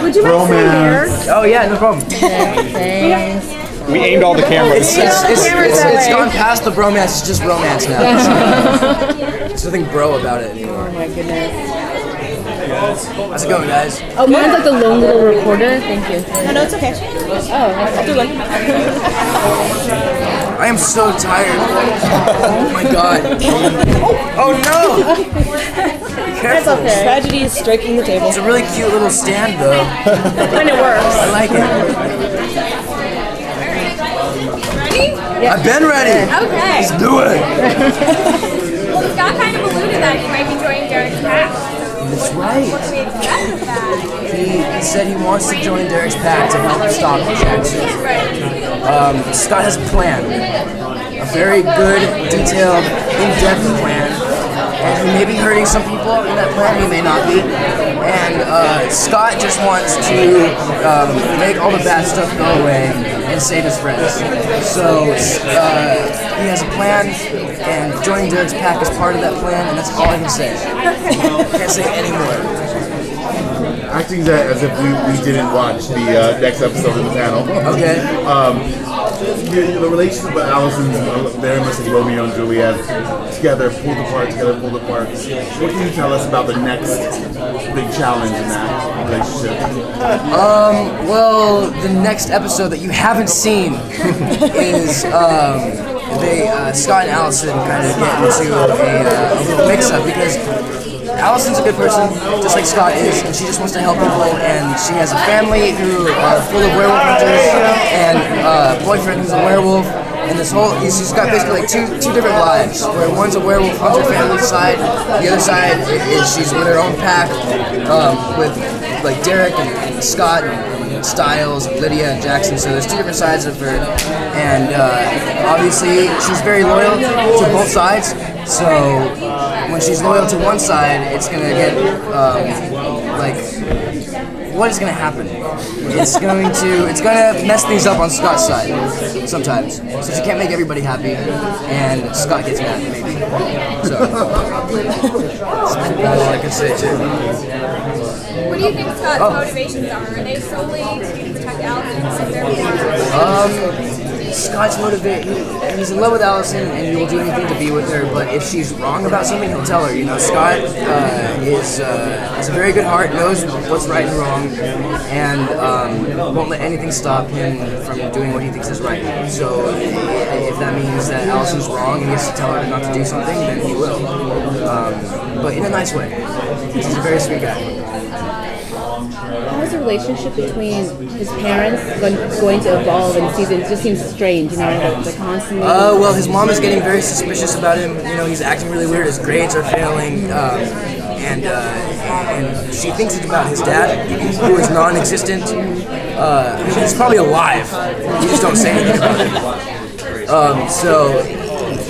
Would you mind sitting there? Oh yeah, no problem. Thanks. We aimed all the cameras. It's gone past the bromance. It's just romance now. There's nothing bro about it anymore. Oh my goodness. How's it going, guys? Oh, mine's like the lone little recorder. Thank you. No, it's okay. Oh, I'll do one. I am so tired. Oh my god. Oh no! Be careful. okay. Tragedy is striking the table. It's a really cute little stand, though. And it works. I like it. Ready? I've been ready. Okay. Let's do it. Well, Scott kind of alluded that he might be joining Derek's pack. That's right. What do we expect with that? He said he wants to join Derek's pack to help stop Jackson. Scott has a plan. A very good, detailed, in-depth plan. And he may be hurting some people in that plan, he may not be. And Scott just wants to make all the bad stuff go away and save his friends. So he has a plan, and joining Derek's pack is part of that plan, and that's all I can say. I can't say any more. Acting as if we didn't watch the next episode of the panel. Okay. The relationship with Allison is very much like Romeo and Juliet. Together, pulled apart. What can you tell us about the next big challenge in that relationship? Well, the next episode that you haven't seen is Scott and Allison kind of get into a little mix-up because Allison's a good person, just like Scott is, and she just wants to help people, and she has a family who are full of werewolf hunters, and a boyfriend who's a werewolf, and she's got basically like two different lives, where one's a werewolf hunter family side, the other side is she's with her own pack, with like Derek and Scott and Styles, Lydia and Jackson, so there's two different sides of her, and obviously she's very loyal to both sides, so when she's loyal to one side, it's gonna get what is gonna happen? It's gonna mess things up on Scott's side sometimes. So she can't make everybody happy, and Scott gets mad maybe. So that's all I can say too. What do you think Scott's motivations are? Are they solely to protect Allison and save their family? Scott's he's in love with Allison and he will do anything to be with her, but if she's wrong about something, he'll tell her. You know, Scott has a very good heart, knows what's right and wrong, and won't let anything stop him from doing what he thinks is right. So if that means that Allison's wrong and he has to tell her not to do something, then he will. But in a nice way. He's a very sweet guy. how is the relationship between his parents going to evolve in season? It just seems strange, you know, like constantly. Well, his mom is getting very suspicious about him. You know, he's acting really weird. His grades are failing, and she thinks it's about his dad, who is non-existent. He's probably alive. You just don't say anything about it. So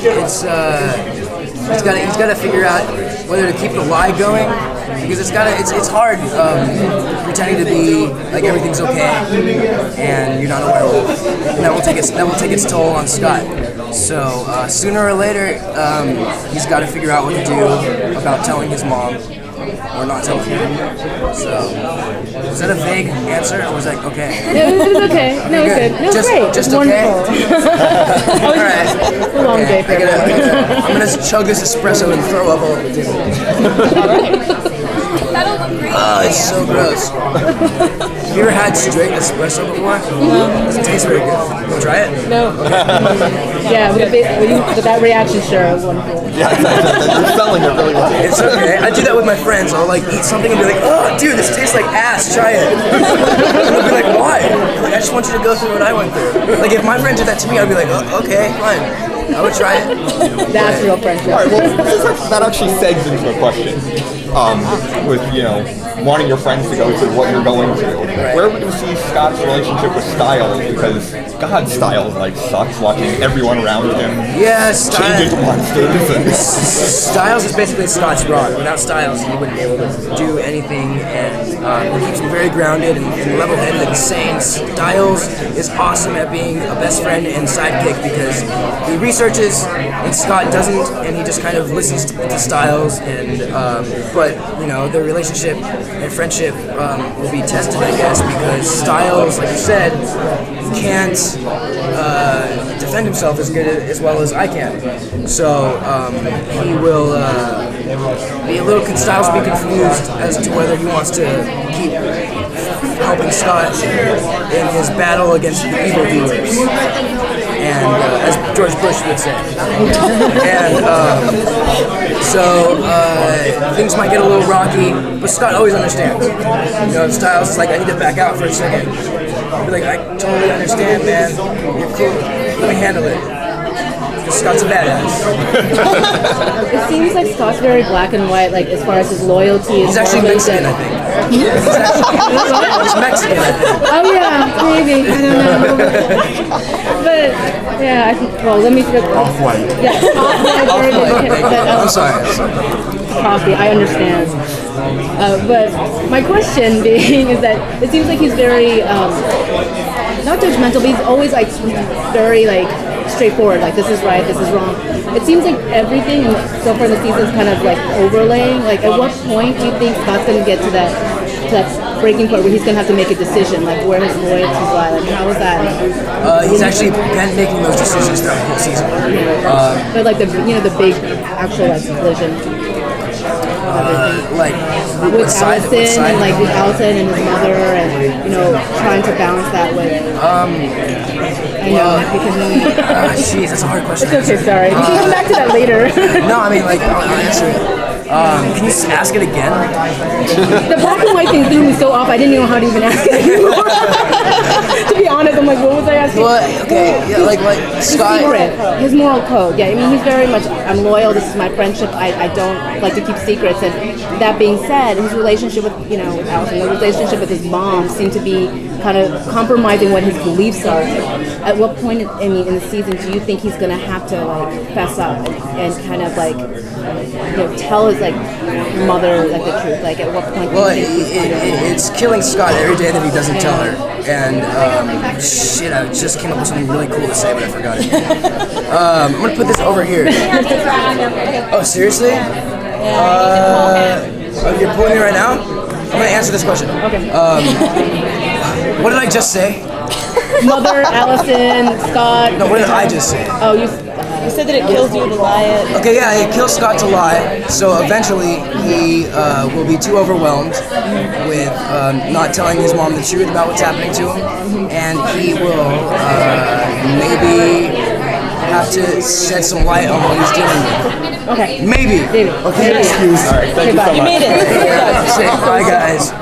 it's he's got to figure out whether to keep the lie going. Because it's hard pretending to be like everything's okay and you're not a werewolf. And that will take its toll on Scott. So sooner or later, he's got to figure out what to do about telling his mom or not telling her. So was that a vague answer or was that okay? It was okay. No, it was good. No, it was great. Just okay. All right. It's a long day for I'm gonna chug this espresso and throw up all over the table. That'll look great. Oh, it's so gross. Have you ever had straight espresso before? Doesn't taste very good. You want to try it? No. Yeah, with that reaction, sure, it was wonderful. Yeah, you're selling it really well. It's okay. I do that with my friends. I'll like eat something and be like, oh, dude, this tastes like ass. Try it. And I'll be like, why? Like, I just want you to go through what I went through. Like, if my friend did that to me, I'd be like, oh, okay, fine. I would try it. That's real friendship. All right, well, that actually segs into a question. With, you know, wanting your friends to go through what you're going through. Right. Where would you see Scott's relationship with Styles? Because God, Styles like sucks watching everyone around him change into monsters. Styles is basically Scott's rod. Without Styles, he wouldn't be able to do anything, and he keeps him very grounded and level-headed and sane. Styles is awesome at being a best friend and sidekick because he researches and Scott doesn't, and he just kind of listens to Styles. And but you know, their relationship and friendship will be tested, I guess, because Styles, like you said, can't defend himself as well as I can. So he will be a little. Styles will be confused as to whether he wants to keep helping Scott in his battle against the evil doers, and as George Bush would say. And so things might get a little rocky, but Scott always understands. You know, Styles is like, I need to back out for a second. I'll be like, I totally understand, man. You're cool. Let me handle it. Scott's a badass. It seems like Scott's very black and white, like as far as his loyalty. He's actually Mexican, I think. He's Mexican, I think. Oh yeah, maybe. I don't know. But yeah, I think. Well, let me. Off-white. Yeah, off-white. I'm sorry. Coffee. I understand. But my question being is that it seems like he's very not judgmental, but he's always like very like straightforward. Like this is right, this is wrong. It seems like everything so far in the season is kind of like overlaying. Like at what point do you think Scott's going to get to that breaking point where he's going to have to make a decision, like where his loyalties lie? Like how is that? He's actually been making those decisions throughout the whole season. But like the big actual like collision. Like with Allison and like with Allison and his mother, and trying to balance that with. I know because jeez, that's a hard question. It's okay, sorry. We can come back to that later. No, I mean like I'll answer it. Can you just ask it again? The black and white thing threw me so off. I didn't know how to even ask it anymore. To be honest, I'm like, what was I asking? Well, okay, yeah, like Scott. His moral code. Yeah, I mean, he's very much. I'm loyal. This is my friendship. I don't like to keep secrets. And that being said, his relationship with with Allison, the relationship with his mom seemed to be kind of compromising what his beliefs are. At what point, in the season, do you think he's gonna have to like fess up and kind of like tell his like mother like the truth? Like at what point? Well, it's killing Scott every day that he doesn't tell her. And shit, I just came up with something really cool to say, but I forgot it. I'm gonna put this over here. Oh, seriously? You're pulling me right now? I'm gonna answer this question. Okay. What did I just say? Mother, Allison, Scott. No, what did I just say? Oh, you said that it kills you to lie. Okay, yeah, it kills Scott to lie. So eventually he will be too overwhelmed with not telling his mom the truth about what's happening to him, and he will maybe have to shed some light on what he's dealing with. Okay. Maybe. Okay, excuse. All right, thank you so much. You made it. Bye, guys.